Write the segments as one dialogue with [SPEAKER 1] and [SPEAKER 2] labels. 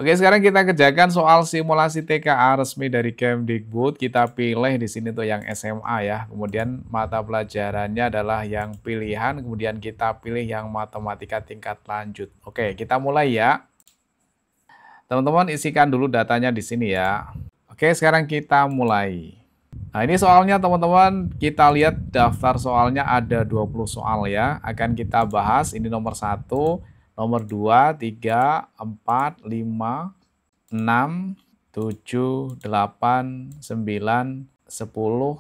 [SPEAKER 1] Oke, sekarang kita kerjakan soal simulasi TKA resmi dari Kemdikbud. Kita pilih di sini tuh yang SMA ya. Kemudian mata pelajarannya adalah yang pilihan, kemudian kita pilih yang matematika tingkat lanjut. Oke, kita mulai ya. Teman-teman isikan dulu datanya di sini ya. Oke, sekarang kita mulai. Nah, ini soalnya teman-teman, kita lihat daftar soalnya ada 20 soal ya. Akan kita bahas ini nomor 1, nomor 2, 3, 4, 5, 6, 7, 8, 9, 10,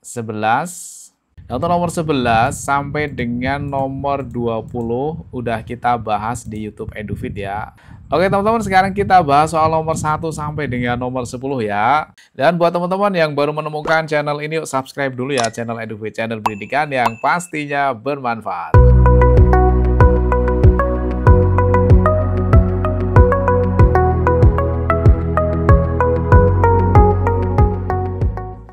[SPEAKER 1] 11. Untuk nomor 11 sampai dengan nomor 20 udah kita bahas di YouTube EduFit ya. Oke teman-teman, sekarang kita bahas soal nomor 1 sampai dengan nomor 10 ya. Dan buat teman-teman yang baru menemukan channel ini, yuk subscribe dulu ya channel EduFit, channel pendidikan yang pastinya bermanfaat.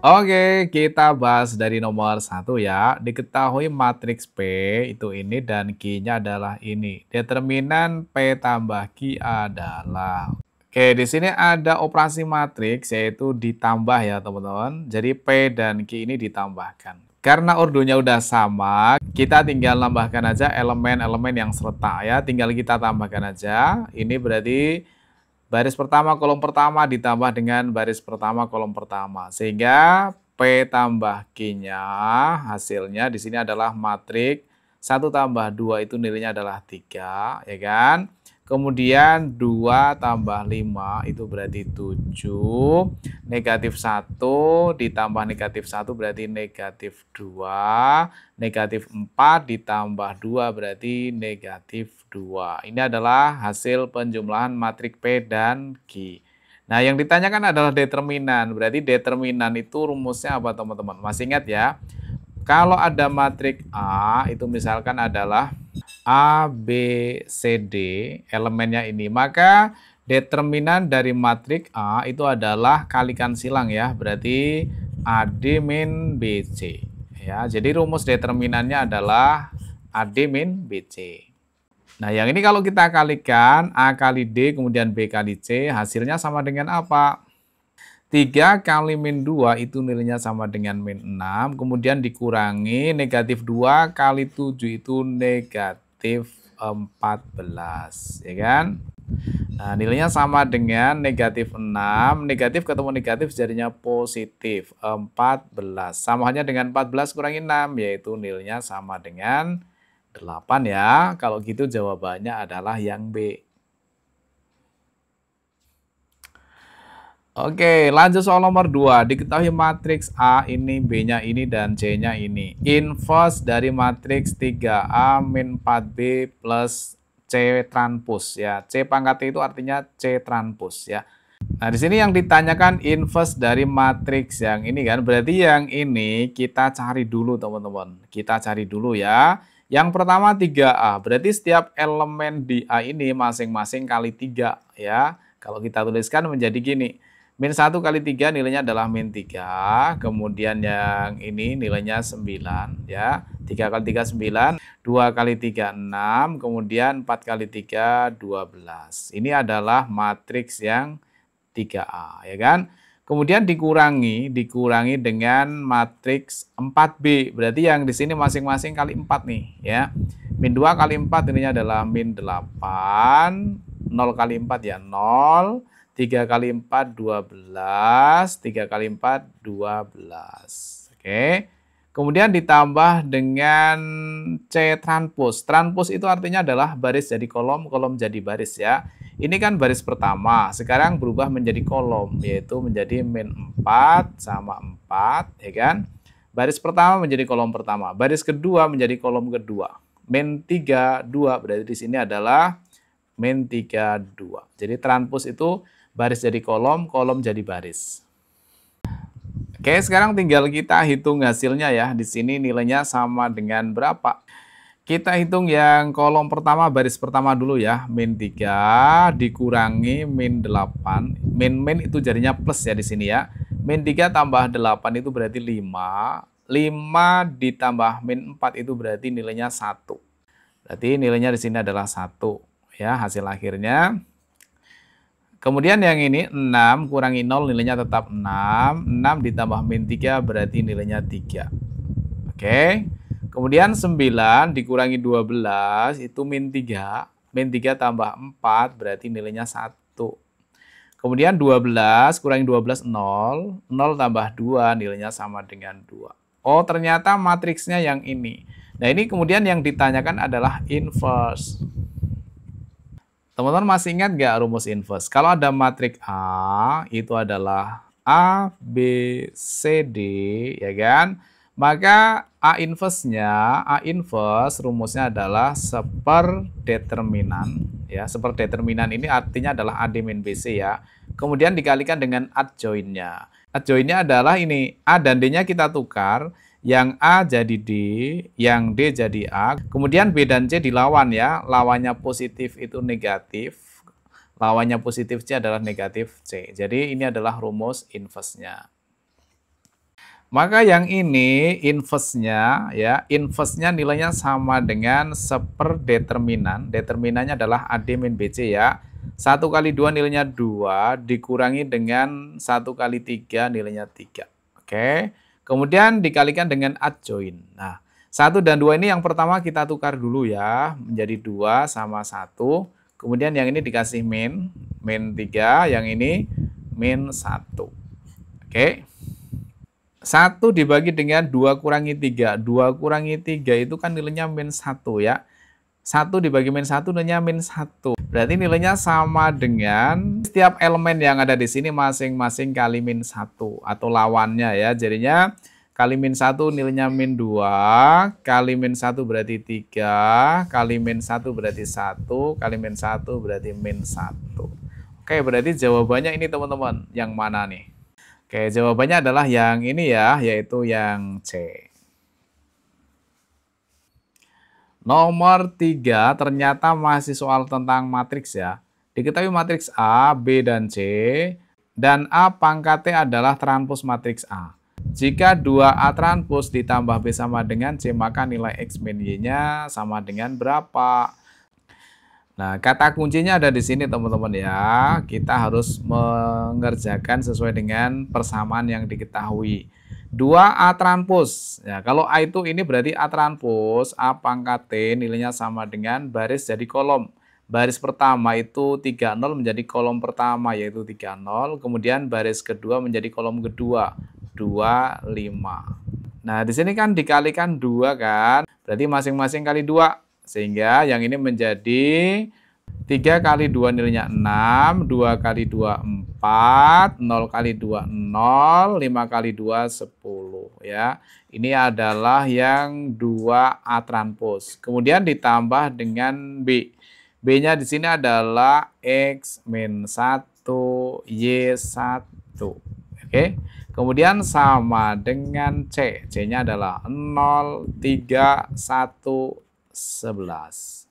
[SPEAKER 1] Oke, kita bahas dari nomor 1 ya. Diketahui matriks P itu ini dan Q-nya adalah ini. Determinan P tambah Q adalah. Oke, di sini ada operasi matriks yaitu ditambah ya teman-teman. Jadi P dan Q ini ditambahkan. Karena ordonya udah sama, kita tinggal nambahkan aja elemen-elemen yang serta ya. Tinggal kita tambahkan aja. Ini berarti baris pertama kolom pertama ditambah dengan baris pertama kolom pertama. Sehingga P tambah Q-nya hasilnya di sini adalah matriks 1 tambah 2 itu nilainya adalah 3, ya kan? Kemudian 2 tambah 5 itu berarti 7. Negatif 1 ditambah negatif 1 berarti negatif 2. Negatif 4 ditambah 2 berarti negatif 2. Ini adalah hasil penjumlahan matriks P dan Q. Nah, yang ditanyakan adalah determinan. Berarti determinan itu rumusnya apa teman-teman? Masih ingat ya? Kalau ada matriks A, itu misalkan adalah A, B, C, D, elemennya ini. Maka determinan dari matriks A itu adalah kalikan silang ya. Berarti AD min BC. Ya, jadi rumus determinannya adalah AD min BC. Nah, yang ini kalau kita kalikan A kali D kemudian B kali C, hasilnya sama dengan apa? 3 kali min 2 itu nilainya sama dengan min 6, kemudian dikurangi negatif 2 kali 7 itu negatif 14, ya kan? Nah, nilainya sama dengan negatif 6, negatif ketemu negatif jadinya positif 14. Sama halnya dengan 14 kurangi 6, yaitu nilainya sama dengan 8 ya. Kalau gitu jawabannya adalah yang B. Oke, lanjut soal nomor 2. Diketahui matriks A ini, B-nya ini, dan C-nya ini. Inverse dari matriks 3A min 4B plus C transpose ya. C pangkat T itu artinya C transpose ya. Nah, di sini yang ditanyakan inverse dari matriks yang ini kan. Berarti yang ini kita cari dulu teman-teman. Kita cari dulu ya. Yang pertama 3A. Berarti setiap elemen di A ini masing-masing kali 3 ya. Kalau kita tuliskan menjadi gini. Min 1 kali 3 nilainya adalah min 3. Kemudian yang ini nilainya 9 ya. 3 kali 3 9. 2 kali 3 6. Kemudian 4 kali 3 12. Ini adalah matriks yang 3A ya kan. Kemudian dikurangi dengan matriks 4B. Berarti yang di sini masing-masing kali 4 nih ya. Min 2 kali 4 ininya adalah min 8. 0 kali 4 ya 0. 3 kali 4 12. 3 kali 4 12. Oke. Kemudian ditambah dengan C transpose. Transpose itu artinya adalah baris jadi kolom, kolom jadi baris ya. Ini kan baris pertama, sekarang berubah menjadi kolom, yaitu menjadi min 4 sama 4, ya kan? Baris pertama menjadi kolom pertama, baris kedua menjadi kolom kedua. Min 3, 2, berarti di sini adalah min 3, 2. Jadi transpose itu baris jadi kolom, kolom jadi baris. Oke, sekarang tinggal kita hitung hasilnya ya. Di sini nilainya sama dengan berapa? Kita hitung yang kolom pertama, baris pertama dulu ya. Min 3 dikurangi min 8. Min itu jadinya plus ya di sini ya. Min 3 tambah 8 itu berarti 5. 5 ditambah min 4 itu berarti nilainya 1. Berarti nilainya di sini adalah 1 ya hasil akhirnya. Kemudian yang ini 6 kurangi 0 nilainya tetap 6. 6 ditambah min 3 berarti nilainya 3. Oke. Kemudian 9 dikurangi 12 itu min 3. Min 3 tambah 4 berarti nilainya 1. Kemudian 12 kurangi 12 0. 0 tambah 2 nilainya sama dengan 2. Oh, ternyata matriksnya yang ini. Nah, ini kemudian yang ditanyakan adalah inverse. Teman-teman masih ingat nggak rumus inverse? Kalau ada matriks A, itu adalah A, B, C, D, ya kan? Maka A inverse rumusnya adalah seperdeterminan. Ya, seperdeterminan ini artinya adalah AD min BC ya. Kemudian dikalikan dengan adjoint-nya. Adjoint-nya adalah ini, A dan D-nya kita tukar, yang A jadi D, yang D jadi A, kemudian B dan C dilawan ya, lawannya positif itu negatif, lawannya positif C adalah negatif C. Jadi ini adalah rumus inverse-nya. Maka yang ini inverse-nya ya, inverse-nya nilainya sama dengan seperdeterminan. Determinannya adalah AD min BC ya. 1 kali 2 nilainya 2 dikurangi dengan 1 kali 3 nilainya 3. Oke. Kemudian dikalikan dengan adjoint. Nah, 1 dan 2 ini yang pertama kita tukar dulu ya, menjadi 2 sama 1. Kemudian yang ini dikasih min 3, yang ini min 1. Oke. 1 dibagi dengan 2 kurangi 3. 2 kurangi 3 itu kan nilainya min 1 ya. 1 dibagi min 1 nilainya min 1. Berarti nilainya sama dengan setiap elemen yang ada di sini masing-masing kali min 1 atau lawannya ya. Jadinya kali min 1 nilainya min 2, kali min 1 berarti 3, kali min 1 berarti 1, kali min 1 berarti min 1. Oke, berarti jawabannya ini teman-teman. Yang mana nih? Oke, jawabannya adalah yang ini ya, yaitu yang C. Nomor 3, ternyata masih soal tentang matriks ya. Diketahui matriks A, B, dan C, dan A pangkat T adalah transpos matriks A. Jika 2A transpos ditambah B sama dengan C, maka nilai X min Y-nya sama dengan berapa? Nah, kata kuncinya ada di sini teman-teman ya. Kita harus mengerjakan sesuai dengan persamaan yang diketahui. 2A transpos. Ya, kalau A itu ini berarti A transpos, A pangkat T nilainya sama dengan baris jadi kolom. Baris pertama itu 30 menjadi kolom pertama yaitu 30. Kemudian baris kedua menjadi kolom kedua 25. Nah, di sini kan dikalikan 2 kan. Berarti masing-masing kali 2. Sehingga yang ini menjadi 3 kali 2 nilainya 6, 2 kali 2 4, 0 kali 2 0, 5 kali 2 10 ya. Ini adalah yang 2A transpos. Kemudian ditambah dengan B. B-nya di sini adalah X min 1 Y1. Oke. Kemudian sama dengan C. C-nya adalah 0, 3, 1, 11.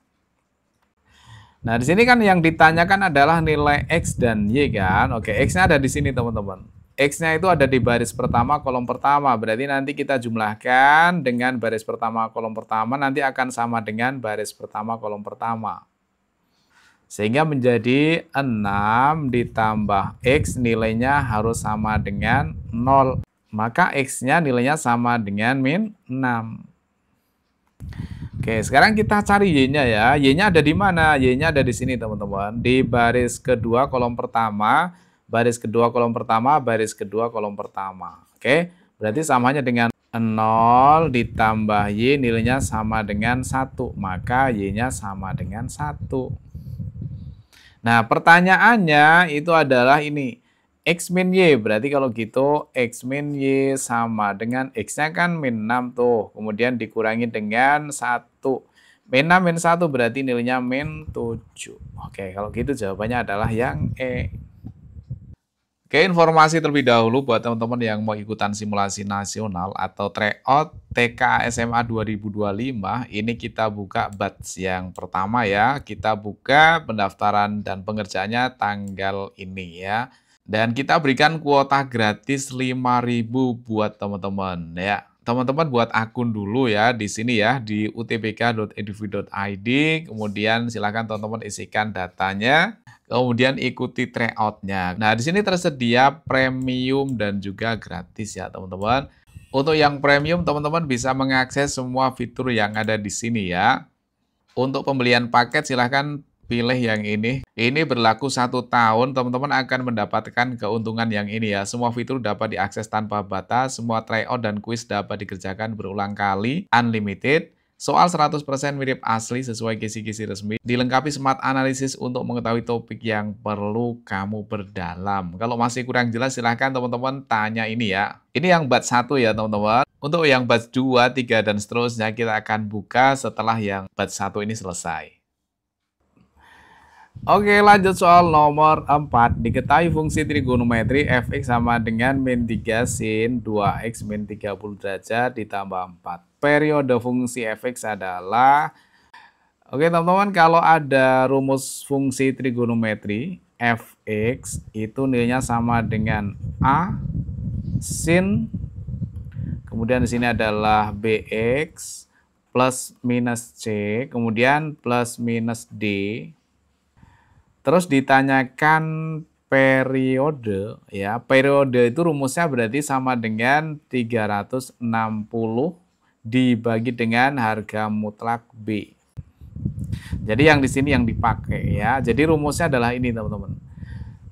[SPEAKER 1] Nah, di sini kan yang ditanyakan adalah nilai X dan Y kan. Oke, X-nya ada di sini teman-teman. X-nya itu ada di baris pertama kolom pertama. Berarti nanti kita jumlahkan dengan baris pertama kolom pertama nanti akan sama dengan baris pertama kolom pertama. Sehingga menjadi 6 ditambah X nilainya harus sama dengan 0. Maka X-nya nilainya sama dengan min 6. Oke, sekarang kita cari Y-nya ya. Y-nya ada di mana? Y-nya ada di sini, teman-teman. Di baris kedua kolom pertama, baris kedua kolom pertama, baris kedua kolom pertama. Oke, berarti samanya dengan 0 ditambah Y nilainya sama dengan 1. Maka Y-nya sama dengan 1. Nah, pertanyaannya itu adalah ini. X min Y, berarti kalau gitu X min Y sama dengan X-nya kan min 6 tuh. Kemudian dikurangi dengan 1. Min 6 min 1 berarti nilainya min 7. Oke, kalau gitu jawabannya adalah yang E. Oke, informasi terlebih dahulu buat teman-teman yang mau ikutan simulasi nasional atau tryout TK SMA 2025. Ini kita buka batch yang pertama ya. Kita buka pendaftaran dan pengerjaannya tanggal ini ya. Dan kita berikan kuota gratis 5.000 buat teman-teman ya. Teman-teman buat akun dulu ya di sini ya di utbk.edu.id. Kemudian silakan teman-teman isikan datanya. Kemudian ikuti tryout-nya. Nah, di sini tersedia premium dan juga gratis ya, teman-teman. Untuk yang premium, teman-teman bisa mengakses semua fitur yang ada di sini ya. Untuk pembelian paket, silahkan pilih yang ini. Ini berlaku 1 tahun, teman-teman akan mendapatkan keuntungan yang ini ya. Semua fitur dapat diakses tanpa batas, semua tryout dan quiz dapat dikerjakan berulang kali, unlimited. Soal 100% mirip asli sesuai kisi-kisi resmi. Dilengkapi smart analysis untuk mengetahui topik yang perlu kamu perdalam. Kalau masih kurang jelas silahkan teman-teman tanya ini ya. Ini yang batch 1 ya teman-teman. Untuk yang batch 2, 3, dan seterusnya kita akan buka setelah yang batch 1 ini selesai. Oke, lanjut soal nomor 4. Diketahui fungsi trigonometri fx sama dengan min 3 sin 2x min 30 derajat ditambah 4. Periode fungsi fx adalah... Oke teman-teman, kalau ada rumus fungsi trigonometri fx itu nilainya sama dengan a sin, kemudian di sini adalah bx plus minus c, kemudian plus minus d. Terus ditanyakan periode, ya. Periode itu rumusnya berarti sama dengan 360 dibagi dengan harga mutlak B. Jadi yang di sini yang dipakai ya. Jadi rumusnya adalah ini, teman-teman.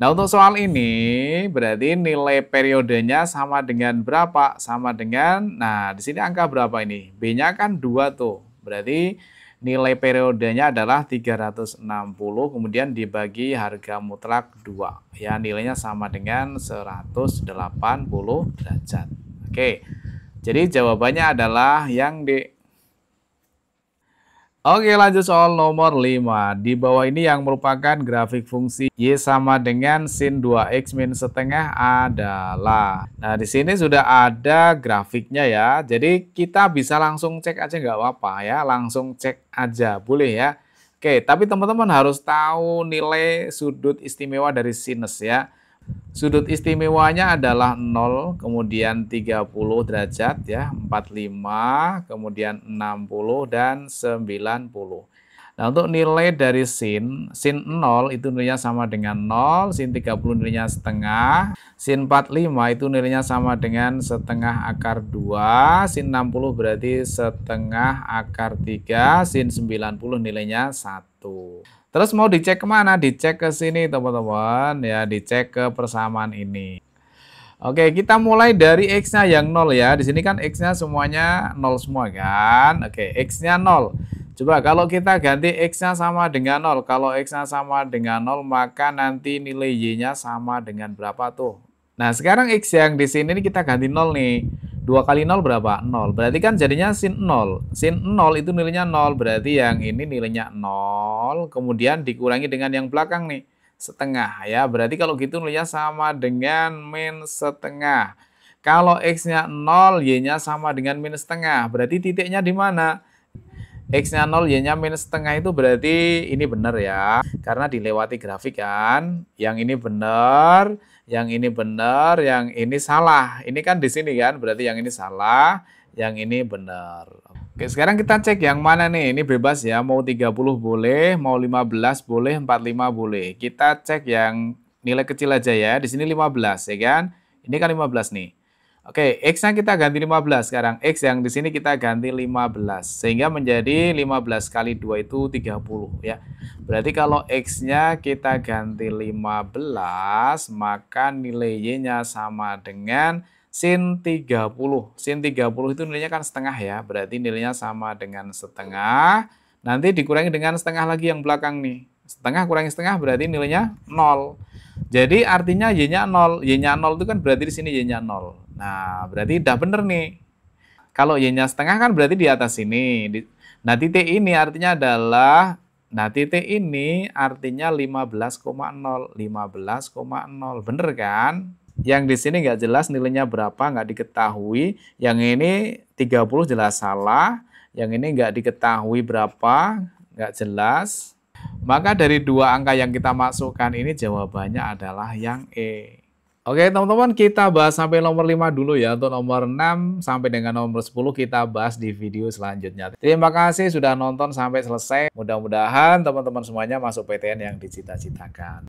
[SPEAKER 1] Nah, untuk soal ini berarti nilai periodenya sama dengan berapa? Sama dengan, nah di sini angka berapa ini? B-nya kan 2 tuh. Berarti nilai periodenya adalah 360, kemudian dibagi harga mutlak 2. Ya, nilainya sama dengan 180 derajat. Oke, jadi jawabannya adalah yang D. Oke, lanjut soal nomor 5. Di bawah ini yang merupakan grafik fungsi Y sama dengan sin 2X min setengah adalah. Nah, di sini sudah ada grafiknya ya. Jadi kita bisa langsung cek aja nggak apa-apa ya. Langsung cek aja, boleh ya. Oke, tapi teman-teman harus tahu nilai sudut istimewa dari sinus ya. Sudut istimewanya adalah 0, kemudian 30 derajat ya, 45, kemudian 60 dan 90. Nah, untuk nilai dari sin 0 itu nilainya sama dengan 0, sin 30 nilainya setengah, sin 45 itu nilainya sama dengan setengah akar 2, sin 60 berarti setengah akar 3, sin 90 nilainya 1. Terus mau dicek kemana? Dicek ke sini teman-teman ya, dicek ke persamaan ini. Oke, kita mulai dari X-nya yang 0 ya. Di sini kan X-nya semuanya 0 semua kan. Oke, X-nya 0. Coba kalau kita ganti X-nya sama dengan 0. Kalau X-nya sama dengan 0, maka nanti nilai Y-nya sama dengan berapa tuh? Nah, sekarang X yang di sini kita ganti 0 nih. 2 kali 0 berapa? 0. Berarti kan jadinya sin 0. Sin 0 itu nilainya 0. Berarti yang ini nilainya 0. Kemudian dikurangi dengan yang belakang nih. Setengah ya. Berarti kalau gitu nilainya sama dengan min setengah. Kalau X-nya 0, Y-nya sama dengan min setengah. Berarti titiknya di mana? X-nya 0, Y-nya minus setengah itu berarti ini benar ya. Karena dilewati grafik kan. Yang ini benar, yang ini benar, yang ini salah. Ini kan di sini kan, berarti yang ini salah, yang ini benar. Oke, sekarang kita cek yang mana nih. Ini bebas ya, mau 30 boleh, mau 15 boleh, 45 boleh. Kita cek yang nilai kecil aja ya. Di sini 15 ya kan. Ini kan 15 nih. Oke, X-nya kita ganti 15 sekarang. X yang di sini kita ganti 15. Sehingga menjadi 15 kali 2 itu 30 ya. Berarti kalau X-nya kita ganti 15, maka nilai Y-nya sama dengan sin 30. Sin 30 itu nilainya kan setengah ya. Berarti nilainya sama dengan setengah. Nanti dikurangi dengan setengah lagi yang belakang nih. Setengah kurangi setengah berarti nilainya 0. Jadi artinya Y-nya 0. Y-nya 0 itu kan berarti di sini Y-nya 0. Nah, berarti udah bener nih. Kalau Y-nya setengah kan berarti di atas sini. Nah, titik ini artinya adalah, nah titik ini artinya 15,0. 15,0. Bener kan? Yang di sini nggak jelas nilainya berapa, nggak diketahui. Yang ini 30 jelas salah. Yang ini nggak diketahui berapa, nggak jelas. Maka dari dua angka yang kita masukkan ini jawabannya adalah yang E. Oke teman-teman, kita bahas sampai nomor 5 dulu ya. Untuk nomor 6 sampai dengan nomor 10 kita bahas di video selanjutnya. Terima kasih sudah nonton sampai selesai. Mudah-mudahan teman-teman semuanya masuk PTN yang dicita-citakan.